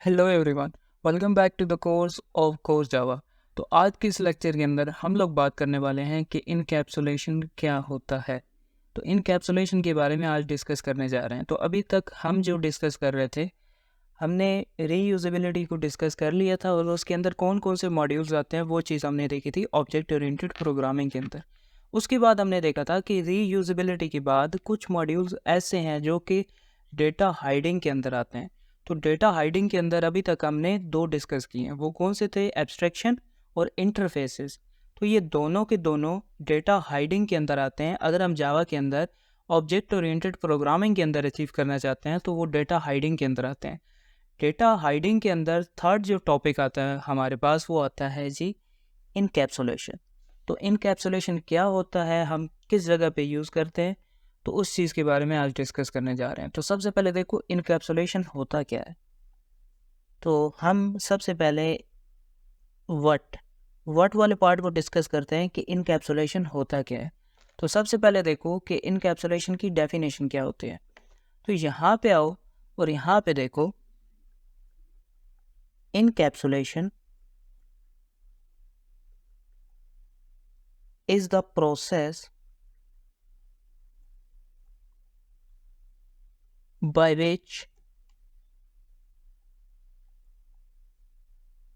Hello everyone, welcome back to the course of course Java. तो आज के इस लेक्चर के अंदर हम लोग बात करने वाले हैं कि इनकैप्सुलेशन क्या होता है। तो इनकैप्सुलेशन के बारे में आज डिस्कस करने जा रहे हैं। तो अभी तक हम जो डिस्कस कर रहे थे, हमने रीयूजेबिलिटी को डिस्कस कर लिया था और उसके अंदर कौन कौन से मॉड्यूल्स आते हैं वो चीज़ हमने देखी थी ऑब्जेक्ट ओरिएंटेड प्रोग्रामिंग के अंदर। उसके बाद हमने देखा था कि रीयूजेबिलिटी के बाद कुछ मॉड्यूल्स ऐसे हैं जो कि डेटा हाइडिंग के अंदर आते हैं। तो डेटा हाइडिंग के अंदर अभी तक हमने दो डिस्कस किए हैं, वो कौन से थे? एब्स्ट्रैक्शन और इंटरफेसेस। तो ये दोनों के दोनों डेटा हाइडिंग के अंदर आते हैं। अगर हम जावा के अंदर ऑब्जेक्ट ओरिएंटेड प्रोग्रामिंग के अंदर अचीव करना चाहते हैं तो वो डेटा हाइडिंग के अंदर आते हैं। डेटा हाइडिंग के अंदर थर्ड जो टॉपिक आता है हमारे पास वो आता है जी इनकैप्सुलेशन। तो इनकैप्सुलेशन क्या होता है, हम किस जगह पे यूज़ करते हैं, तो उस चीज़ के बारे में आज डिस्कस करने जा रहे हैं। तो सबसे पहले देखो इनकैप्सुलेशन होता क्या है। तो हम सबसे पहले वट वाले पार्ट को डिस्कस करते हैं कि इनकैप्सुलेशन होता क्या है। तो सबसे पहले देखो कि इनकैप्सुलेशन की डेफिनेशन क्या होती है। तो यहाँ पे आओ और यहाँ पे देखो encapsulation is the process by which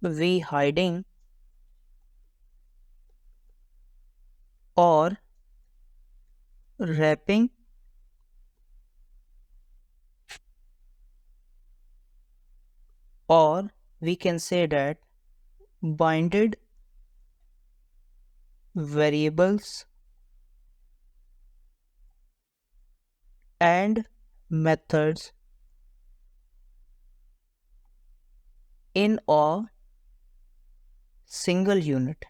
we hiding or wrapping or we can say that binded variables and methods in a single unit।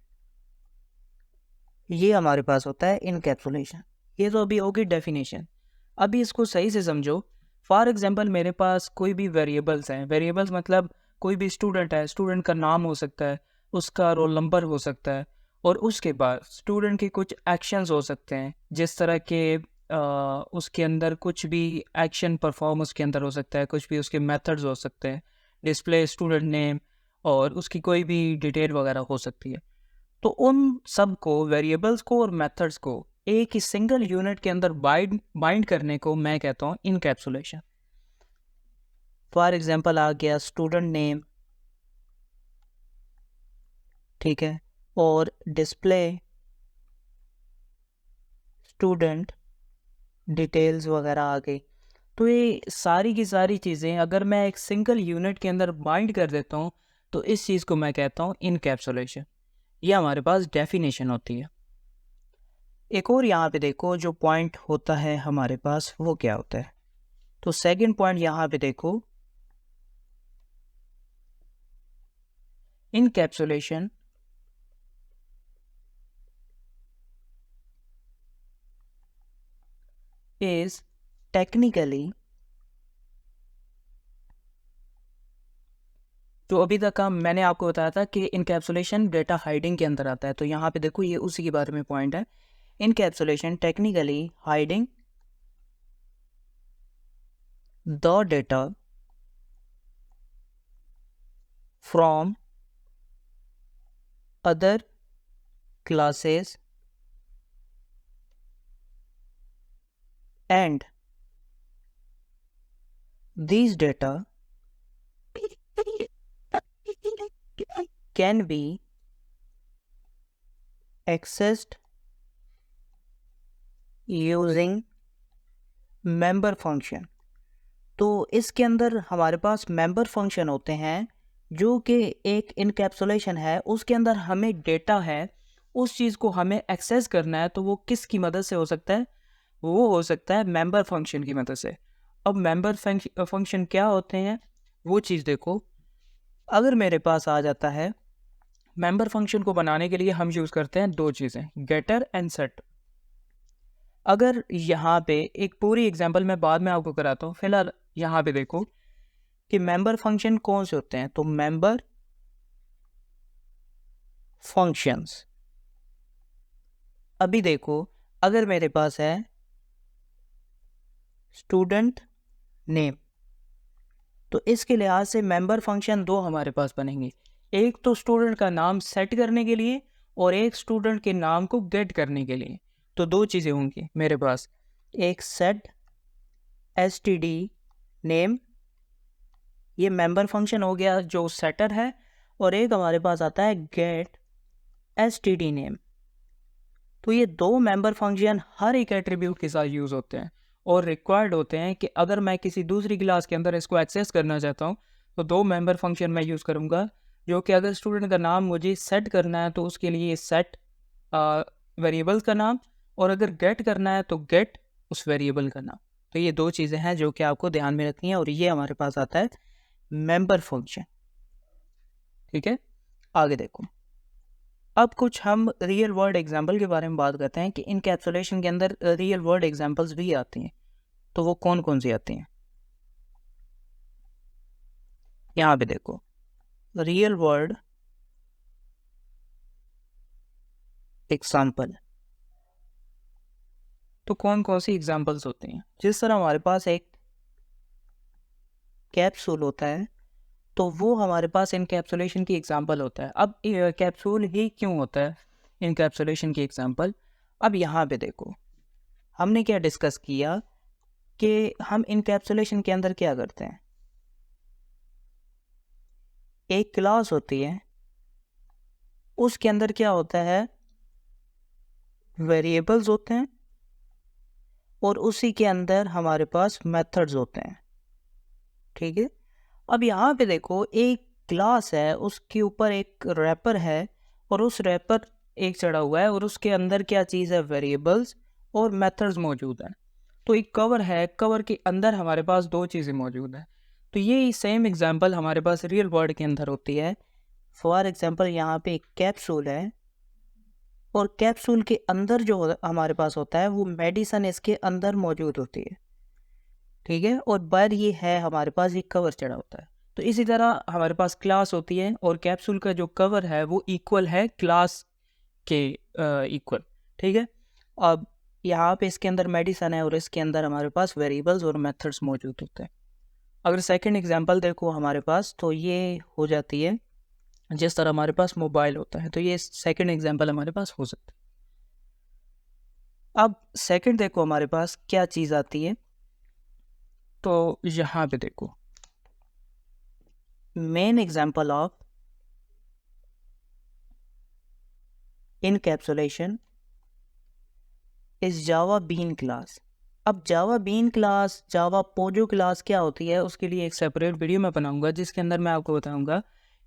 ये हमारे पास होता है इनकैप्सुलेशन। ये तो अभी होगी डेफिनेशन। अभी इसको सही से समझो। फॉर एग्जांपल मेरे पास कोई भी वेरिएबल्स हैं। वेरिएबल्स मतलब कोई भी स्टूडेंट है, स्टूडेंट का नाम हो सकता है, उसका रोल नंबर हो सकता है, और उसके बाद स्टूडेंट के कुछ एक्शंस हो सकते हैं, जिस तरह के उसके अंदर कुछ भी एक्शन परफॉर्म उसके अंदर हो सकता है, कुछ भी उसके मेथड्स हो सकते हैं, डिस्प्ले स्टूडेंट नेम, और उसकी कोई भी डिटेल वगैरह हो सकती है। तो उन सब को, वेरिएबल्स को और मेथड्स को एक ही सिंगल यूनिट के अंदर बाइंड करने को मैं कहता हूँ इनकैप्सुलेशन। फॉर एग्जांपल आ गया स्टूडेंट नेम, ठीक है, और डिस्प्ले स्टूडेंट डिटेल्स वगैरह आ गई। तो ये सारी की सारी चीज़ें अगर मैं एक सिंगल यूनिट के अंदर बाइंड कर देता हूँ तो इस चीज़ को मैं कहता हूँ इनकैप्सुलेशन। ये हमारे पास डेफिनेशन होती है। एक और यहाँ पे देखो जो पॉइंट होता है हमारे पास वो क्या होता है। तो सेकंड पॉइंट यहाँ पे देखो, इनकैप्सुलेशन इज टेक्निकली, तो अभी तक मैंने आपको बताया था कि इनकैप्सुलेशन डेटा हाइडिंग के अंदर आता है। तो यहाँ पे देखो ये उसी के बारे में पॉइंट है। Encapsulation technically hiding the data from other classes and these data can be accessed using member function। तो इसके अंदर हमारे पास मेंबर फंक्शन होते हैं जो कि एक इनकैप्सुलेशन है। उसके अंदर हमें डेटा है, उस चीज़ को हमें एक्सेस करना है, तो वो किसकी मदद से हो सकता है? वो हो सकता है मेंबर फंक्शन की मदद से। अब मेंबर फंक्शन क्या होते हैं वो चीज़ देखो। अगर मेरे पास आ जाता है, मेंबर फंक्शन को बनाने के लिए हम यूज़ करते हैं दो चीज़ें, गेटर एंड सेट। अगर यहाँ पे एक पूरी एग्जांपल मैं बाद में आपको कराता हूँ, फिलहाल यहाँ पे देखो कि मेंबर फंक्शन कौन से होते हैं। तो मेंबर फंक्शंस, अभी देखो अगर मेरे पास है स्टूडेंट नेम, तो इसके लिहाज से मेंबर फंक्शन दो हमारे पास बनेंगे, एक तो स्टूडेंट का नाम सेट करने के लिए और एक स्टूडेंट के नाम को गेट करने के लिए। तो दो चीज़ें होंगी मेरे पास, एक सेट std नेम, ये मेंबर फंक्शन हो गया जो सेटर है, और एक हमारे पास आता है गेट std नेम। तो ये दो मेंबर फंक्शन हर एक एट्रीब्यूट के साथ यूज़ होते हैं और रिक्वायर्ड होते हैं कि अगर मैं किसी दूसरी क्लास के अंदर इसको एक्सेस करना चाहता हूँ तो दो मेंबर फंक्शन मैं यूज़ करूँगा, जो कि अगर स्टूडेंट का नाम मुझे सेट करना है तो उसके लिए सेट वेरिएबल्स का नाम, और अगर गेट करना है तो गेट उस वेरिएबल का नाम। तो ये दो चीज़ें हैं जो कि आपको ध्यान में रखनी है, और ये हमारे पास आता है मेंबर फंक्शन। ठीक है, आगे देखो। अब कुछ हम रियल वर्ल्ड एग्जाम्पल के बारे में बात करते हैं कि इनकैप्सुलेशन के अंदर रियल वर्ल्ड एग्जाम्पल्स भी आती हैं। तो वो कौन कौन सी आती हैं, यहाँ पे देखो, रियल वर्ल्ड एग्जाम्पल। तो कौन कौन सी एग्जाम्पल्स होती हैं, जिस तरह हमारे पास एक कैप्सूल होता है तो वो हमारे पास इनकैप्सुलेशन की एग्जाम्पल होता है। अब कैप्सूल ही क्यों होता है इनकैप्सुलेशन की एग्जाम्पल? अब यहाँ पे देखो, हमने क्या डिस्कस किया कि हम इनकैप्सुलेशन के अंदर क्या करते हैं, एक क्लास होती है, उसके अंदर क्या होता है, वेरिएबल्स होते हैं, और उसी के अंदर हमारे पास मेथड्स होते हैं। ठीक है, अब यहाँ पे देखो, एक क्लास है, उसके ऊपर एक रैपर है, और उस रैपर एक चढ़ा हुआ है, और उसके अंदर क्या चीज़ है, वेरिएबल्स और मेथड्स मौजूद हैं। तो एक कवर है, कवर के अंदर हमारे पास दो चीज़ें मौजूद हैं। तो ये सेम एग्जांपल हमारे पास रियल वर्ल्ड के अंदर होती है। फॉर एग्जांपल यहाँ पे एक कैप्सूल है, और कैप्सूल के अंदर जो हमारे पास होता है वो मेडिसिन इसके अंदर मौजूद होती है। ठीक है, और बाहर ये है हमारे पास एक कवर चढ़ा होता है। तो इसी तरह हमारे पास क्लास होती है, और कैप्सूल का जो कवर है वो इक्वल है क्लास के इक्वल। ठीक है, अब यहाँ पे इसके अंदर मेडिसिन है और इसके अंदर हमारे पास वेरिएबल्स और मेथड्स मौजूद होते हैं। अगर सेकंड एग्जांपल देखो हमारे पास, तो ये हो जाती है जिस तरह हमारे पास मोबाइल होता है, तो ये सेकंड एग्जांपल हमारे पास हो सकता है। अब सेकंड देखो हमारे पास क्या चीज़ आती है, तो यहाँ पे देखो, मेन एग्जांपल ऑफ इनकैप्सुलेशन इस जावा बीन क्लास। अब Java bean class, Java POJO class क्या होती है, उसके लिए एक सेपरेट वीडियो मैं बनाऊंगा, जिसके अंदर मैं आपको बताऊंगा।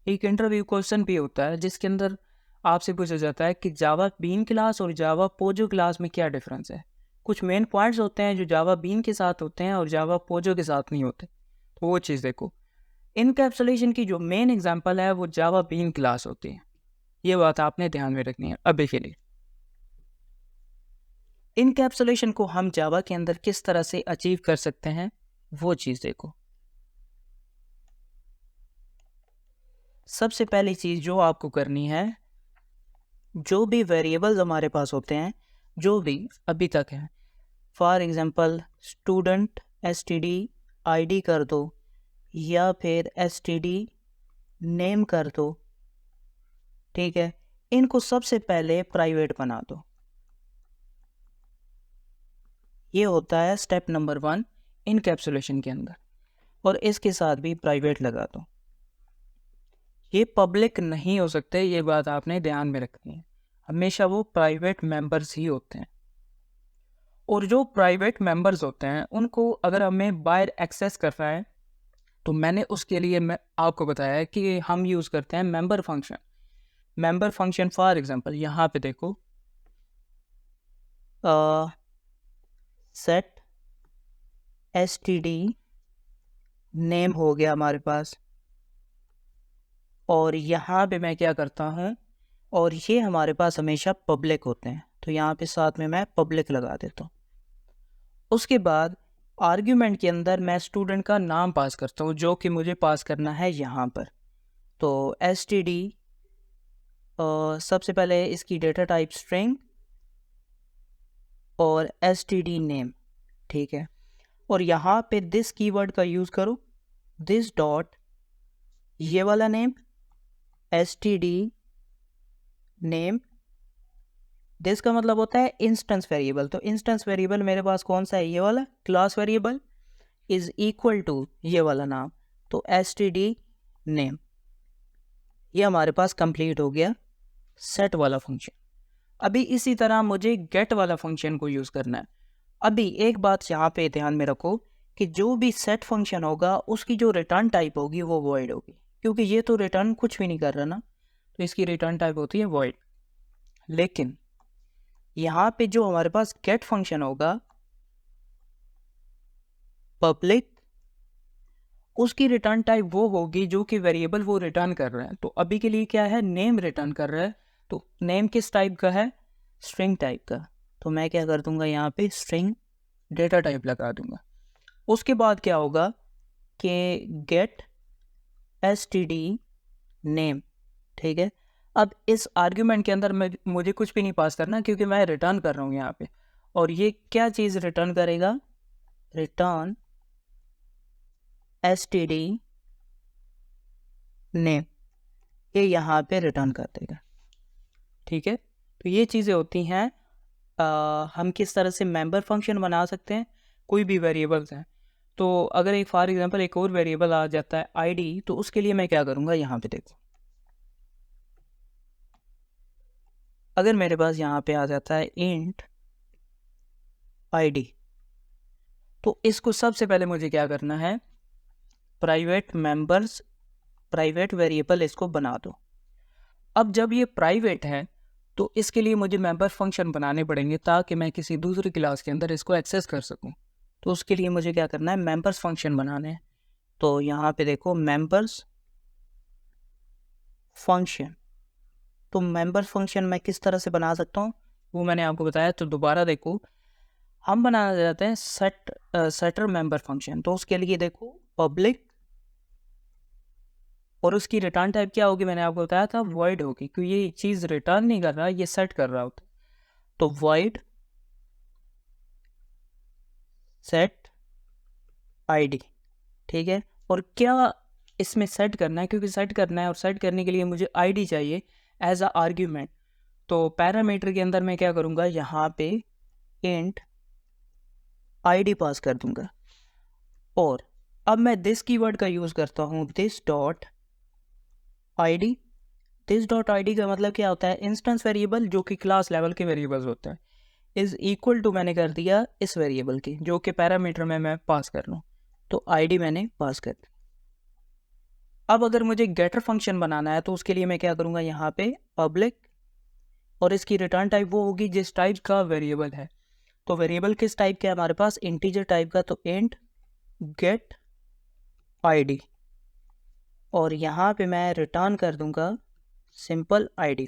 एक इंटरव्यू क्वेश्चन भी होता है जिसके अंदर आपसे पूछा जाता है कि जावा बीन क्लास और जावा पोजो क्लास में क्या डिफरेंस है। कुछ मेन पॉइंट्स होते हैं जो जावा बीन के साथ होते हैं और जावा पोजो के साथ नहीं होते, तो वो चीज़ देखो। इनकैप्सुलेशन की जो मेन एग्जाम्पल है वो जावा बीन क्लास होती है, ये बात आपने ध्यान में रखनी है अभी के लिए। इनकैप्सुलेशन को हम जावा के अंदर किस तरह से अचीव कर सकते हैं, वो चीज़ देखो। सबसे पहली चीज़ जो आपको करनी है, जो भी वेरिएबल्स हमारे पास होते हैं, जो भी अभी तक हैं, for example student std id कर दो, या फिर std नेम कर दो। ठीक है, इनको सबसे पहले प्राइवेट बना दो। ये होता है स्टेप नंबर 1 इनकैप्सुलेशन के अंदर, और इसके साथ भी प्राइवेट लगा दो। ये पब्लिक नहीं हो सकते, ये बात आपने ध्यान में रखनी है, हमेशा वो प्राइवेट मेंबर्स ही होते हैं। और जो प्राइवेट मेंबर्स होते हैं उनको अगर हमें बाहर एक्सेस करना है, तो मैंने उसके लिए मैं आपको बताया है कि हम यूज़ करते हैं member function. Member function for example यहाँ पे देखो, सेट std नेम हो गया हमारे पास, और यहाँ पे मैं क्या करता हूँ, और ये हमारे पास हमेशा पब्लिक होते हैं, तो यहाँ पे साथ में मैं पब्लिक लगा देता हूँ। उसके बाद आर्ग्यूमेंट के अंदर मैं स्टूडेंट का नाम पास करता हूँ, जो कि मुझे पास करना है यहाँ पर। तो std सबसे पहले इसकी डेटा टाइप स्ट्रिंग और std नेम। ठीक है, और यहाँ पे दिस कीवर्ड का यूज़ करो, दिस डॉट ये वाला नेम std नेम, दिस का मतलब होता है इंस्टेंस वेरिएबल। तो इंस्टेंस वेरिएबल मेरे पास कौन सा है, ये वाला class variable is equal to ये वाला नाम, तो std नेम। ये हमारे पास कंप्लीट हो गया सेट वाला फंक्शन। अभी इसी तरह मुझे गेट वाला फंक्शन को यूज़ करना है। अभी एक बात यहाँ पे ध्यान में रखो कि जो भी सेट फंक्शन होगा उसकी जो रिटर्न टाइप होगी वो वॉइड होगी, क्योंकि ये तो रिटर्न कुछ भी नहीं कर रहा ना, तो इसकी रिटर्न टाइप होती है वॉइड। लेकिन यहाँ पे जो हमारे पास गेट फंक्शन होगा पब्लिक, उसकी रिटर्न टाइप वो होगी जो कि वेरिएबल वो रिटर्न कर रहा है। तो अभी के लिए क्या है, नेम रिटर्न कर रहा है, तो नेम किस टाइप का है, स्ट्रिंग टाइप का। तो मैं क्या कर दूंगा, यहाँ पे स्ट्रिंग डेटा टाइप लगा दूंगा। उसके बाद क्या होगा कि गेट std नेम, ठीक है। अब इस आर्ग्यूमेंट के अंदर मुझे कुछ भी नहीं पास करना, क्योंकि मैं रिटर्न कर रहा हूँ यहाँ पे। और ये क्या चीज़ रिटर्न करेगा, रिटर्न std नेम, ये यहाँ पे रिटर्न कर देगा, ठीक है। तो ये चीज़ें होती हैं, हम किस तरह से मेंबर फंक्शन बना सकते हैं, कोई भी वेरिएबल्स हैं। तो अगर एक फॉर एग्जांपल एक और वेरिएबल आ जाता है id, तो उसके लिए मैं क्या करूँगा, यहाँ पे देखो, अगर मेरे पास यहाँ पे आ जाता है इंट id, तो इसको सबसे पहले मुझे क्या करना है, प्राइवेट मेंबर्स, प्राइवेट वेरिएबल इसको बना दो। अब जब ये प्राइवेट है तो इसके लिए मुझे मेंबर फंक्शन बनाने पड़ेंगे ताकि मैं किसी दूसरी क्लास के अंदर इसको एक्सेस कर सकूं। तो उसके लिए मुझे क्या करना है, मेंबर्स फंक्शन बनाने हैं। तो यहाँ पे देखो मेंबर्स फंक्शन, तो मेंबर्स फंक्शन मैं किस तरह से बना सकता हूँ वो मैंने आपको बताया। तो दोबारा देखो, हम बनाना चाहते हैं सेटर मेंबर फंक्शन। तो उसके लिए देखो पब्लिक, और उसकी रिटर्न टाइप क्या होगी, मैंने आपको बताया था वॉइड होगी, क्योंकि ये चीज़ रिटर्न नहीं कर रहा, ये सेट कर रहा होता। तो वॉइड सेट आईडी, ठीक है। और क्या इसमें सेट करना है, क्योंकि सेट करना है और सेट करने के लिए मुझे आईडी चाहिए एज अ आर्ग्यूमेंट। तो पैरामीटर के अंदर मैं क्या करूँगा, यहाँ पे इंट आईडी पास कर दूंगा। और अब मैं दिस कीवर्ड का यूज़ करता हूँ, this dot ID. This dot ID का मतलब क्या होता है, इंस्टेंस वेरिएबल जो कि क्लास लेवल के वेरिएबल्स होते हैं, इज इक्वल टू मैंने कर दिया इस वेरिएबल की जो कि पैरामीटर में मैं पास कर लूँ। तो आईडी मैंने पास कर दी। अब अगर मुझे गेटर फंक्शन बनाना है तो उसके लिए मैं क्या करूँगा, यहाँ पे पब्लिक, और इसकी रिटर्न टाइप वो होगी जिस टाइप का वेरिएबल है। तो वेरिएबल किस टाइप का है हमारे पास, इंटीजर टाइप का, तो इंट गेट आईडी, और यहाँ पे मैं रिटर्न कर दूंगा सिंपल आईडी।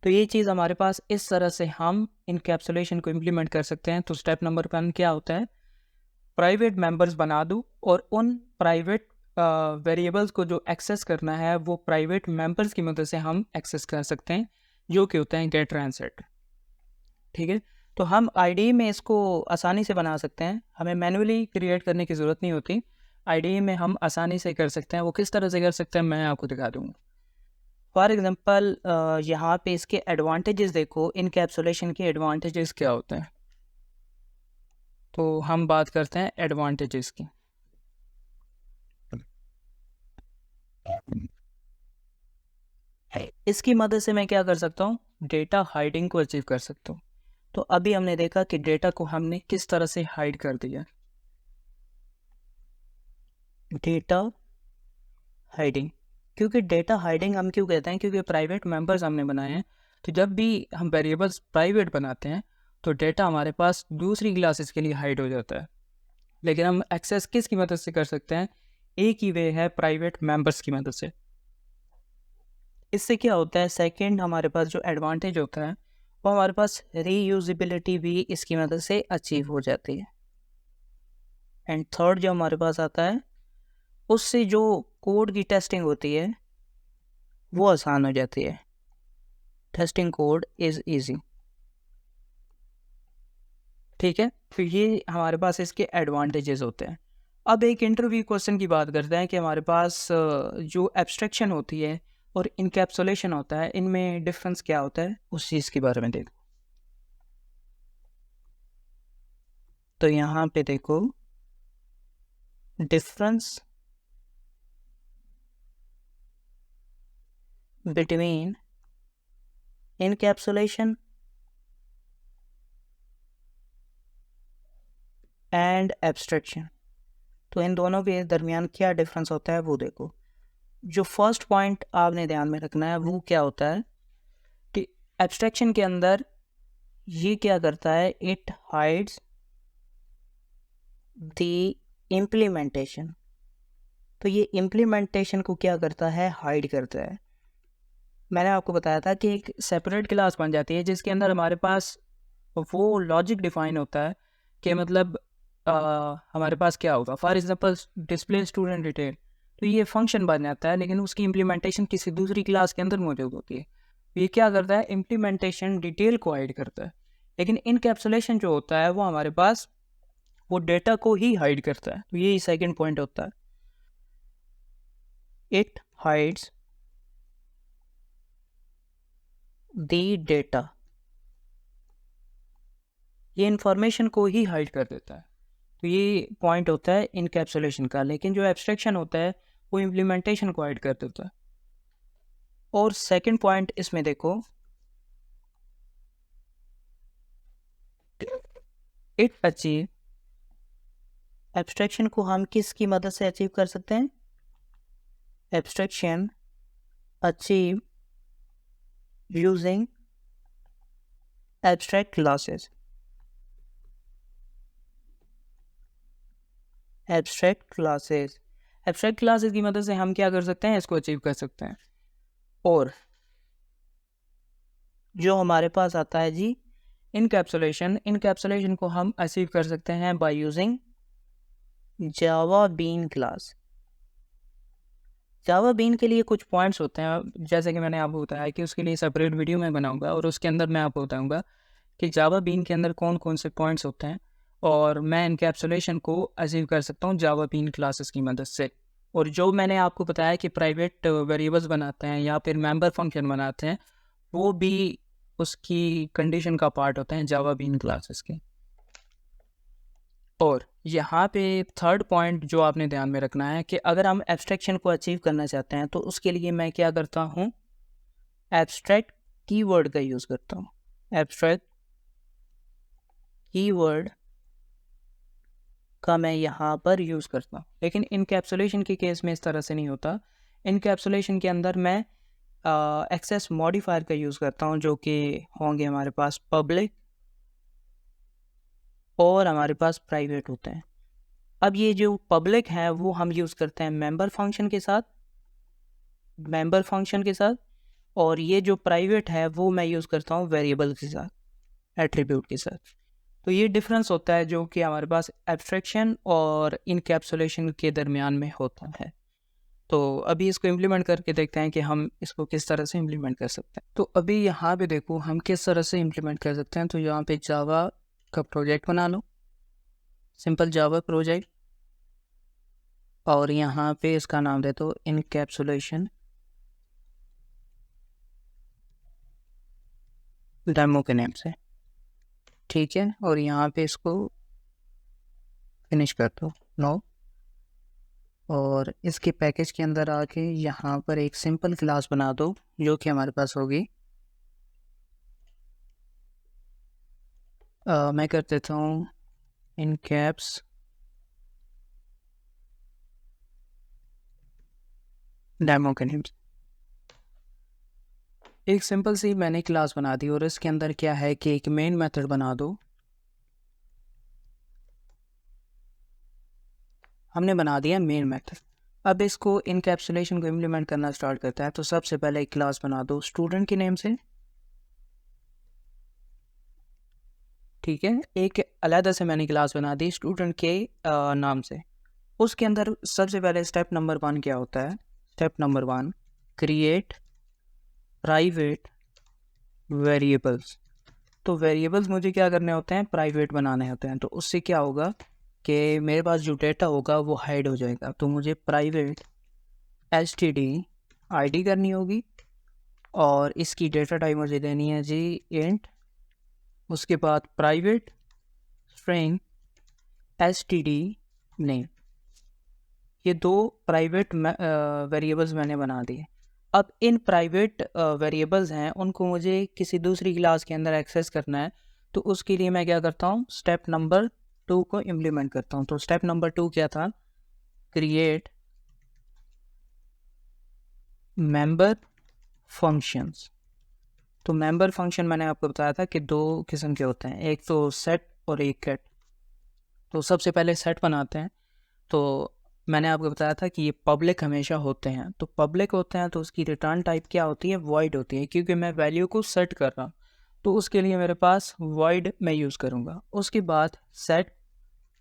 तो ये चीज़ हमारे पास इस तरह से हम इनकैप्सुलेशन को इम्प्लीमेंट कर सकते हैं। तो स्टेप नंबर 1 क्या होता है, प्राइवेट मेंबर्स बना दूँ और उन प्राइवेट वेरिएबल्स को जो एक्सेस करना है वो प्राइवेट मेंबर्स की मदद से हम एक्सेस कर सकते हैं, जो कि होता है गेटर एंड सेट, ठीक है। तो हम आईडी में इसको आसानी से बना सकते हैं, हमें मैन्युअली क्रिएट करने की ज़रूरत नहीं होती। आईडी में हम आसानी से कर सकते हैं। वो किस तरह से कर सकते हैं मैं आपको दिखा दूँगा। फॉर एग्जांपल यहाँ पे इसके एडवांटेजेस देखो, इनकैप्सुलेशन के एडवांटेजेस क्या होते हैं। तो हम बात करते हैं एडवांटेजेस की। इसकी मदद से मैं क्या कर सकता हूँ, डेटा हाइडिंग को अचीव कर सकता हूँ। तो अभी हमने देखा कि डेटा को हमने किस तरह से हाइड कर दिया, डेटा हाइडिंग। क्योंकि डेटा हाइडिंग हम क्यों कहते हैं, क्योंकि प्राइवेट मेंबर्स हमने बनाए हैं। तो जब भी हम वेरिएबल्स प्राइवेट बनाते हैं तो डेटा हमारे पास दूसरी क्लासेस के लिए हाइड हो जाता है। लेकिन हम एक्सेस किसकी मदद से कर सकते हैं, एक ही वे है, प्राइवेट मेंबर्स की मदद से। इससे क्या होता है, सेकंड हमारे पास जो एडवांटेज होता है वो हमारे पास रीयूजिबिलिटी भी इसकी मदद से अचीव हो जाती है। एंड थर्ड जो हमारे पास आता है, उससे जो कोड की टेस्टिंग होती है वो आसान हो जाती है। टेस्टिंग कोड इज़ ईजी, ठीक है। तो ये हमारे पास इसके एडवांटेजेस होते हैं। अब एक इंटरव्यू क्वेश्चन की बात करते हैं कि हमारे पास जो एब्स्ट्रैक्शन होती है और इनकैप्सुलेशन होता है, इनमें डिफरेंस क्या होता है, उस चीज़ के बारे में देखो। तो यहाँ पे देखो difference between encapsulation and abstraction. तो इन दोनों के दरमियान क्या डिफरेंस होता है वो देखो। जो फर्स्ट पॉइंट आपने ध्यान में रखना है वो क्या होता है कि एब्स्ट्रैक्शन के अंदर ये क्या करता है, इट हाइड्स द इम्प्लीमेंटेशन। तो ये इम्प्लीमेंटेशन को क्या करता है, हाइड करता है। मैंने आपको बताया था कि एक सेपरेट क्लास बन जाती है जिसके अंदर हमारे पास वो लॉजिक डिफाइन होता है कि मतलब हमारे पास क्या होगा। For example display student detail, तो ये फंक्शन बन जाता है लेकिन उसकी इम्प्लीमेंटेशन किसी दूसरी क्लास के अंदर मौजूद होती है। ये क्या करता है, इम्प्लीमेंटेशन डिटेल को हाइड करता है। लेकिन इनकैप्सुलेशन जो होता है वो हमारे पास वो डेटा को ही हाइड करता है। तो यही सेकंड पॉइंट होता है, इट हाइड्स दी डेटा। ये इंफॉर्मेशन को ही हाइड कर देता है। तो ये पॉइंट होता है इनकैप्सुलेशन का। लेकिन जो एब्स्ट्रैक्शन होता है वो इम्प्लीमेंटेशन को हाइड कर देता है। और सेकंड पॉइंट इसमें देखो, इट अचीव, एब्स्ट्रैक्शन को हम किसकी मदद से अचीव कर सकते हैं, abstraction achieve using abstract classes. Abstract classes, abstract classes की मदद से हम क्या कर सकते हैं, इसको अचीव कर सकते हैं। और जो हमारे पास आता है जी इनकैप्सुलेशन, इनकैप्सुलेशन को हम अचीव कर सकते हैं by using Java bean class. Java bean के लिए कुछ पॉइंट्स होते हैं, जैसे कि मैंने आपको बताया कि उसके लिए सेपरेट वीडियो मैं बनाऊंगा और उसके अंदर मैं आपको बताऊंगा कि जावा बीन के अंदर कौन कौन से पॉइंट्स होते हैं और मैं इनकैप्सुलेशन को अचीव कर सकता हूँ जावा बीन क्लासेस की मदद से। और जो मैंने आपको बताया कि प्राइवेट वेरिएबल्स बनाते हैं या फिर मेंबर फंक्शन बनाते हैं, वो भी उसकी कंडीशन का पार्ट होते हैं जावा बीन क्लासेस के। और यहाँ पे थर्ड पॉइंट जो आपने ध्यान में रखना है कि अगर हम एब्स्ट्रैक्शन को अचीव करना चाहते हैं तो उसके लिए मैं क्या करता हूँ, एब्स्ट्रैक्ट कीवर्ड का यूज़ करता हूँ। एब्स्ट्रैक्ट कीवर्ड का मैं यहाँ पर यूज़ करता हूँ। लेकिन इनकैप्सुलेशन के केस में इस तरह से नहीं होता। इनकैप्सुलेशन के अंदर मैं एक्सेस मॉडिफायर का यूज़ करता हूँ, जो कि होंगे हमारे पास पब्लिक और हमारे पास प्राइवेट होते हैं। अब ये जो पब्लिक है वो हम यूज़ करते हैं मेंबर फंक्शन के साथ, मेंबर फंक्शन के साथ। और ये जो प्राइवेट है वो मैं यूज़ करता हूँ वेरिएबल के साथ, एट्रीब्यूट के साथ। तो ये डिफरेंस होता है जो कि हमारे पास एब्स्ट्रैक्शन और इनकैप्सुलेशन के दरमियान में होता है। तो अभी इसको इम्प्लीमेंट करके देखते हैं कि हम इसको किस तरह से इम्प्लीमेंट कर सकते हैं। तो अभी यहाँ पे देखो हम किस तरह से इम्प्लीमेंट कर सकते हैं। तो यहाँ पे जावा का प्रोजेक्ट बना लो, सिंपल जावा प्रोजेक्ट, और यहाँ पे इसका नाम दे दो इनकैप्सुलेशन डेमो के नेम से, ठीक है। और यहाँ पे इसको फिनिश कर दो, नो। और इसके पैकेज के अंदर आके यहाँ पर एक सिंपल क्लास बना दो जो कि हमारे पास होगी, मैं कर देता हूँ इनकैप्स डेमो के नेम से। एक सिंपल सी मैंने क्लास बना दी और इसके अंदर क्या है कि एक मेन मेथड बना दो। हमने बना दिया मेन मेथड। अब इसको इनकैप्सुलेशन को इम्प्लीमेंट करना स्टार्ट करता है। तो सबसे पहले एक क्लास बना दो स्टूडेंट के नेम से, ठीक है। एक अलग से मैंने क्लास बना दी स्टूडेंट के नाम से। उसके अंदर सबसे पहले स्टेप नंबर 1 क्या होता है, step number 1 create private variables. तो वेरिएबल्स मुझे क्या करने होते हैं, प्राइवेट बनाने होते हैं। तो उससे क्या होगा, कि मेरे पास जो डेटा होगा वो हाइड हो जाएगा, तो मुझे प्राइवेट std id करनी होगी और इसकी डेटा टाइप मुझे देनी है जी इंट, उसके बाद प्राइवेट स्ट्रिंग std नेम। ये दो प्राइवेट वेरिएबल्स मैंने बना दिए। अब इन प्राइवेट वेरिएबल्स हैं, उनको मुझे किसी दूसरी क्लास के अंदर एक्सेस करना है, तो उसके लिए मैं क्या करता हूँ, स्टेप नंबर 2 को इम्प्लीमेंट करता हूँ। तो स्टेप नंबर 2 क्या था, क्रिएट मेंबर फंक्शंस। तो मेंबर फंक्शन मैंने आपको बताया था कि दो किस्म के होते हैं, एक तो सेट और एक गेट। तो सबसे पहले सेट बनाते हैं। तो मैंने आपको बताया था कि ये पब्लिक हमेशा होते हैं, तो पब्लिक होते हैं तो उसकी रिटर्न टाइप क्या होती है, वॉइड होती है, क्योंकि मैं वैल्यू को सेट कर रहा हूँ, तो उसके लिए मेरे पास वॉइड मैं यूज़ करूँगा। उसके बाद सेट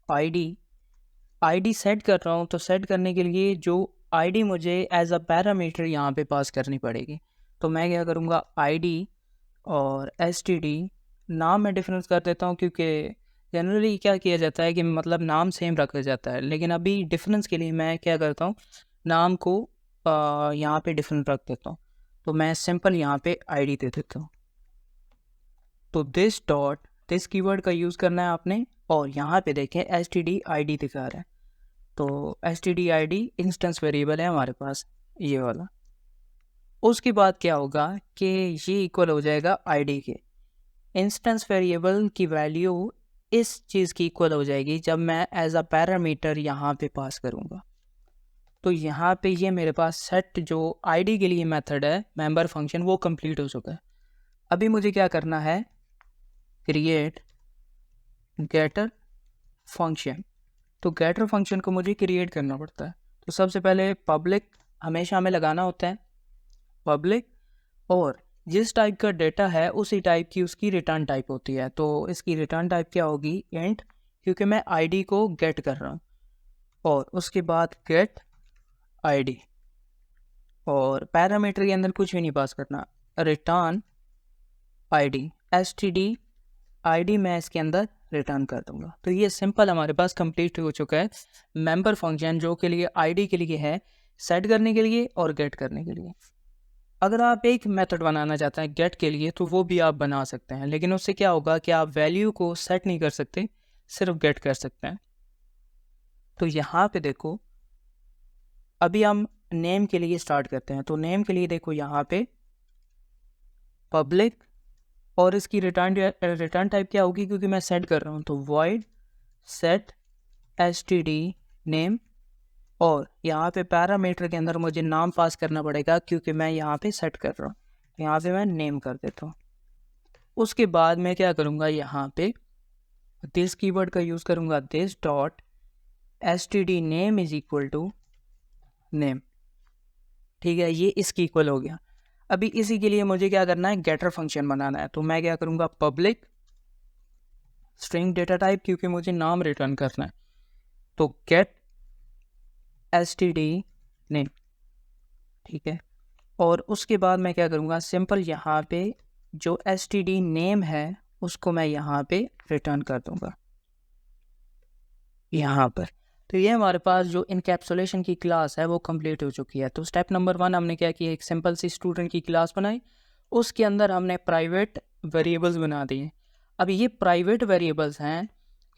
आईडी सेट कर रहा हूँ, तो सेट करने के लिए जो आईडी मुझे एज अ पैरामीटर यहाँ पे पास करनी पड़ेगी। तो मैं क्या करूँगा, आईडी और std नाम में डिफरेंस कर देता हूँ, क्योंकि जनरली क्या किया जाता है कि मतलब नाम सेम रखा जाता है, लेकिन अभी डिफरेंस के लिए मैं क्या करता हूँ, नाम को यहाँ पे डिफरेंट रख देता हूँ। तो मैं सिंपल यहाँ पे आईडी दे देता हूँ। तो दिस कीवर्ड का यूज़ करना है आपने, और यहाँ पे देखें std id दिखा रहा है। तो std id इंस्टेंस वेरिएबल है हमारे पास, ये वाला। उसके बाद क्या होगा कि ये इक्वल हो जाएगा id के। इंस्टेंस वेरिएबल की वैल्यू इस चीज़ की इक्वल हो जाएगी जब मैं एज अ पैरामीटर यहाँ पे पास करूँगा। तो यहाँ पे ये मेरे पास सेट जो आईडी के लिए मेथड है, मेंबर फंक्शन, वो कंप्लीट हो चुका है। अभी मुझे क्या करना है, क्रिएट गेटर फंक्शन। तो गेटर फंक्शन को मुझे क्रिएट करना पड़ता है। तो सबसे पहले पब्लिक हमेशा हमें लगाना होता है, पब्लिक, और जिस टाइप का डेटा है उसी टाइप की उसकी रिटर्न टाइप होती है। तो इसकी रिटर्न टाइप क्या होगी, इंट, क्योंकि मैं आईडी को गेट कर रहा हूँ, और उसके बाद गेट आईडी, और पैरामीटर के अंदर कुछ भी नहीं पास करना, रिटर्न आईडी, एसटीडी आईडी मैं इसके अंदर रिटर्न कर दूंगा। तो ये सिंपल हमारे पास कंप्लीट हो चुका है मेंबर फंक्शन, जो के लिए आईडी के लिए है, सेट करने के लिए और गेट करने के लिए। अगर आप एक मेथड बनाना चाहते हैं गेट के लिए, तो वो भी आप बना सकते हैं, लेकिन उससे क्या होगा कि आप वैल्यू को सेट नहीं कर सकते, सिर्फ गेट कर सकते हैं। तो यहाँ पे देखो, अभी हम नेम के लिए स्टार्ट करते हैं। तो नेम के लिए देखो यहाँ पे पब्लिक, और इसकी रिटर्न टाइप क्या होगी, क्योंकि मैं सेट कर रहा हूँ, तो वॉइड सेट std नेम, और यहाँ पे पैरामीटर के अंदर मुझे नाम पास करना पड़ेगा, क्योंकि मैं यहाँ पे सेट कर रहा हूँ। यहाँ पे मैं नेम कर देता हूँ। उसके बाद मैं क्या करूँगा, यहाँ पे दिस कीवर्ड का यूज़ करूँगा, this dot std name is equal to name. ठीक है, ये इसकी इक्वल हो गया। अभी इसी के लिए मुझे क्या करना है, गेटर फंक्शन बनाना है। तो मैं क्या करूँगा, पब्लिक स्ट्रिंग डेटा टाइप, क्योंकि मुझे नाम रिटर्न करना है, तो गेट std नेम। ठीक है, और उसके बाद मैं क्या करूँगा, सिंपल यहाँ पे जो std नेम है उसको मैं यहाँ पे रिटर्न कर दूँगा यहाँ पर। तो ये हमारे पास जो इनकैप्सुलेशन की क्लास है वो कंप्लीट हो चुकी है। तो स्टेप नंबर 1 हमने क्या किया, एक सिंपल सी स्टूडेंट की क्लास बनाई, उसके अंदर हमने प्राइवेट वेरिएबल्स बना दिए। अब ये प्राइवेट वेरिएबल्स हैं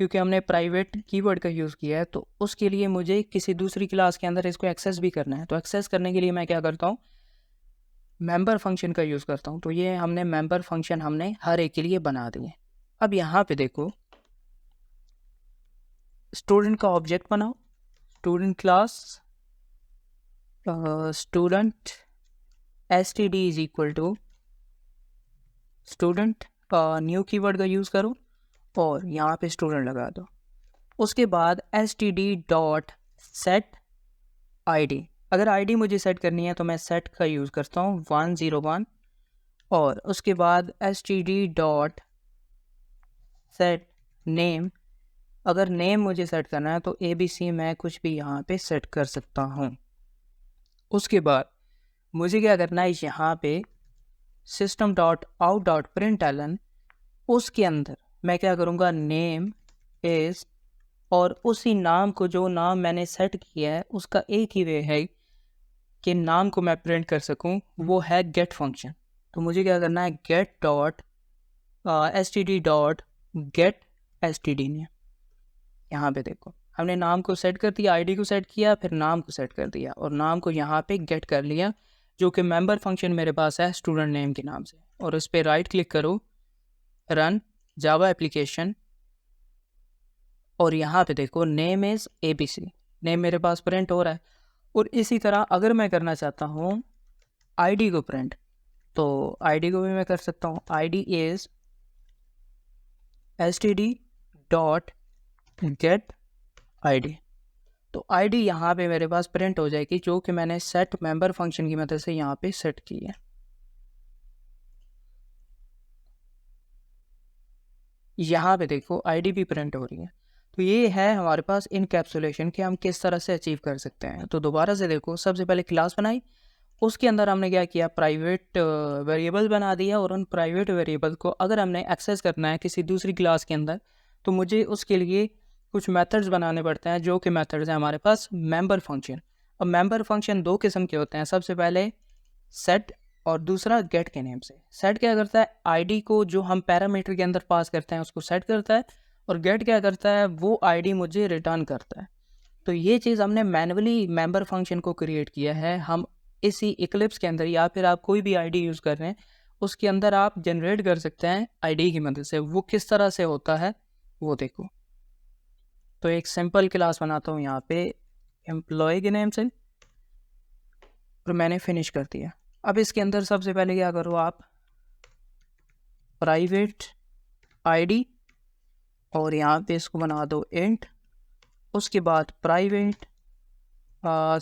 क्योंकि हमने प्राइवेट कीवर्ड का यूज़ किया है, तो उसके लिए मुझे किसी दूसरी क्लास के अंदर इसको एक्सेस भी करना है। तो एक्सेस करने के लिए मैं क्या करता हूँ, मेंबर फंक्शन का यूज़ करता हूँ। तो ये हमने मेंबर फंक्शन हमने हर एक के लिए बना दिए। अब यहाँ पे देखो, स्टूडेंट का ऑब्जेक्ट बनाओ, student class, student std is equal to student, new keyword का यूज़ करो और यहाँ पे स्टूडेंट लगा दो। उसके बाद std डॉट सेट id, अगर id मुझे सेट करनी है तो मैं सेट का यूज़ करता हूँ 101, और उसके बाद std डॉट सेट नेम, अगर नेम मुझे सेट करना है तो abc मैं कुछ भी यहाँ पे सेट कर सकता हूँ। उसके बाद मुझे क्या करना है, यहाँ पे system dot out dot println, उसके अंदर मैं क्या करूँगा, नेम इज़ और उसी नाम को, जो नाम मैंने सेट किया है, उसका एक ही वे है कि नाम को मैं प्रिंट कर सकूं, वो है गेट फंक्शन। तो मुझे क्या करना है, get dot std dot get std ने। यहाँ पे देखो हमने नाम को सेट कर दिया, आईडी को सेट किया, फिर नाम को सेट कर दिया और नाम को यहाँ पे गेट कर लिया, जो कि मेंबर फंक्शन मेरे पास है स्टूडेंट नेम के नाम से। और उस पर राइट क्लिक करो, रन जावा एप्लीकेशन, और यहाँ पे देखो नेम इज़ ABC, नेम मेरे पास प्रिंट हो रहा है। और इसी तरह अगर मैं करना चाहता हूँ आईडी को प्रिंट, तो आईडी को भी मैं कर सकता हूँ, ID is std dot gate ID. तो आईडी यहाँ पे मेरे पास प्रिंट हो जाएगी, जो कि मैंने सेट मेंबर फंक्शन की मदद से यहाँ पे सेट की है। यहाँ पे देखो आईडी भी प्रिंट हो रही है। तो ये है हमारे पास इनकैप्सुलेशन कि हम किस तरह से अचीव कर सकते हैं। तो दोबारा से देखो, सबसे पहले क्लास बनाई, उसके अंदर हमने क्या किया, प्राइवेट वेरिएबल बना दिया, और उन प्राइवेट वेरिएबल को अगर हमने एक्सेस करना है किसी दूसरी क्लास के अंदर, तो मुझे उसके लिए कुछ मेथड्स बनाने पड़ते हैं, जो कि मेथड्स हैं हमारे पास मेंबर फंक्शन। अब मेंबर फंक्शन दो किस्म के होते हैं, सबसे पहले सेट और दूसरा गेट के नेम से। सेट क्या करता है, आईडी को जो हम पैरामीटर के अंदर पास करते हैं उसको सेट करता है, और गेट क्या करता है, वो आईडी मुझे रिटर्न करता है। तो ये चीज़ हमने मैनुअली मेंबर फंक्शन को क्रिएट किया है। हम इसी इक्लिप्स के अंदर, या फिर आप कोई भी आईडी यूज़ कर रहे हैं उसके अंदर आप जनरेट कर सकते हैं आईडी की मदद से। वो किस तरह से होता है वो देखो। तो एक सिंपल क्लास बनाता हूँ यहाँ पे एम्प्लॉय के नेम से, और मैंने फिनिश कर दिया। अब इसके अंदर सबसे पहले क्या करो आप, प्राइवेट आईडी, और यहाँ पे इसको बना दो इंट। उसके बाद प्राइवेट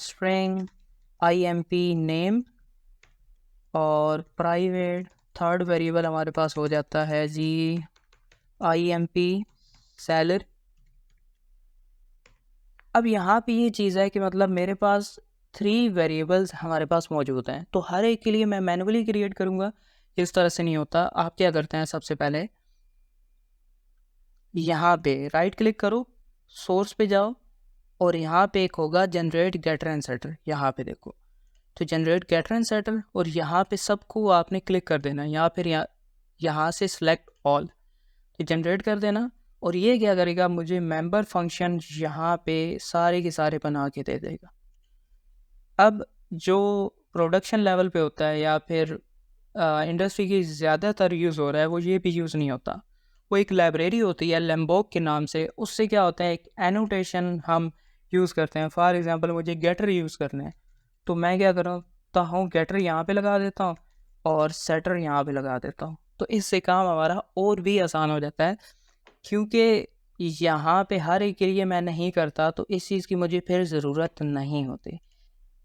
स्ट्रिंग imp नेम, और प्राइवेट थर्ड वेरिएबल हमारे पास हो जाता है जी imp सैलरी। अब यहाँ पे ये चीज़ है कि मतलब मेरे पास 3 वेरिएबल्स हमारे पास मौजूद हैं, तो हर एक के लिए मैं मैनुअली क्रिएट करूँगा, इस तरह से नहीं होता। आप क्या करते हैं, सबसे पहले यहाँ पे राइट क्लिक करो, सोर्स पे जाओ, और यहाँ पे एक होगा जनरेट गेटर एंड सेटर। यहाँ पे देखो, तो जनरेट गेटर एंड सेटर, और यहाँ पे सबको आपने क्लिक कर देना, या फिर यहाँ से सिलेक्ट ऑल, तो जनरेट कर देना। और ये क्या करेगा, मुझे मेंबर फंक्शन यहाँ पे सारे के सारे बना के दे देगा। अब जो प्रोडक्शन लेवल पे होता है या फिर इंडस्ट्री की ज़्यादातर यूज़ हो रहा है, वो ये भी यूज़ नहीं होता। वो एक लाइब्रेरी होती है लैम्बोक के नाम से, उससे क्या होता है, एक एनोटेशन हम यूज़ करते हैं। फॉर एग्जांपल मुझे गेटर यूज़ करना है, तो मैं क्या करता हूँ, गेटर यहाँ पे लगा देता हूँ और सेटर यहाँ पे लगा देता हूँ। तो इससे काम हमारा और भी आसान हो जाता है, क्योंकि यहाँ पे हर एक के लिए मैं नहीं करता, तो इस चीज़ की मुझे फिर ज़रूरत नहीं होती।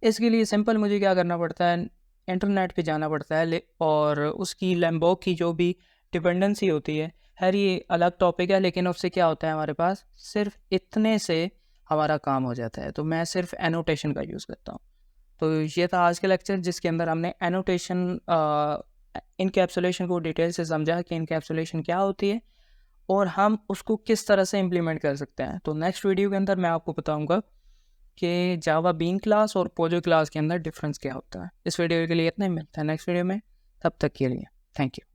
इसके लिए सिंपल मुझे क्या करना पड़ता है, इंटरनेट पे जाना पड़ता है, और उसकी लैम्बोक की जो भी डिपेंडेंसी होती है, हर ये अलग टॉपिक है, लेकिन उससे क्या होता है, हमारे पास सिर्फ इतने से हमारा काम हो जाता है। तो मैं सिर्फ एनोटेशन का यूज़ करता हूँ। तो ये था आज का लेक्चर, जिसके अंदर हमने एनोटेशन इनकैप्सुलेशन को डिटेल से समझा कि इनकैप्सुलेशन क्या होती है और हम उसको किस तरह से इम्प्लीमेंट कर सकते हैं। तो नेक्स्ट वीडियो के अंदर मैं आपको बताऊंगा कि जावा बीन क्लास और पोजो क्लास के अंदर डिफरेंस क्या होता है। इस वीडियो के लिए इतना ही, मिलता है नेक्स्ट वीडियो में, तब तक के लिए थैंक यू।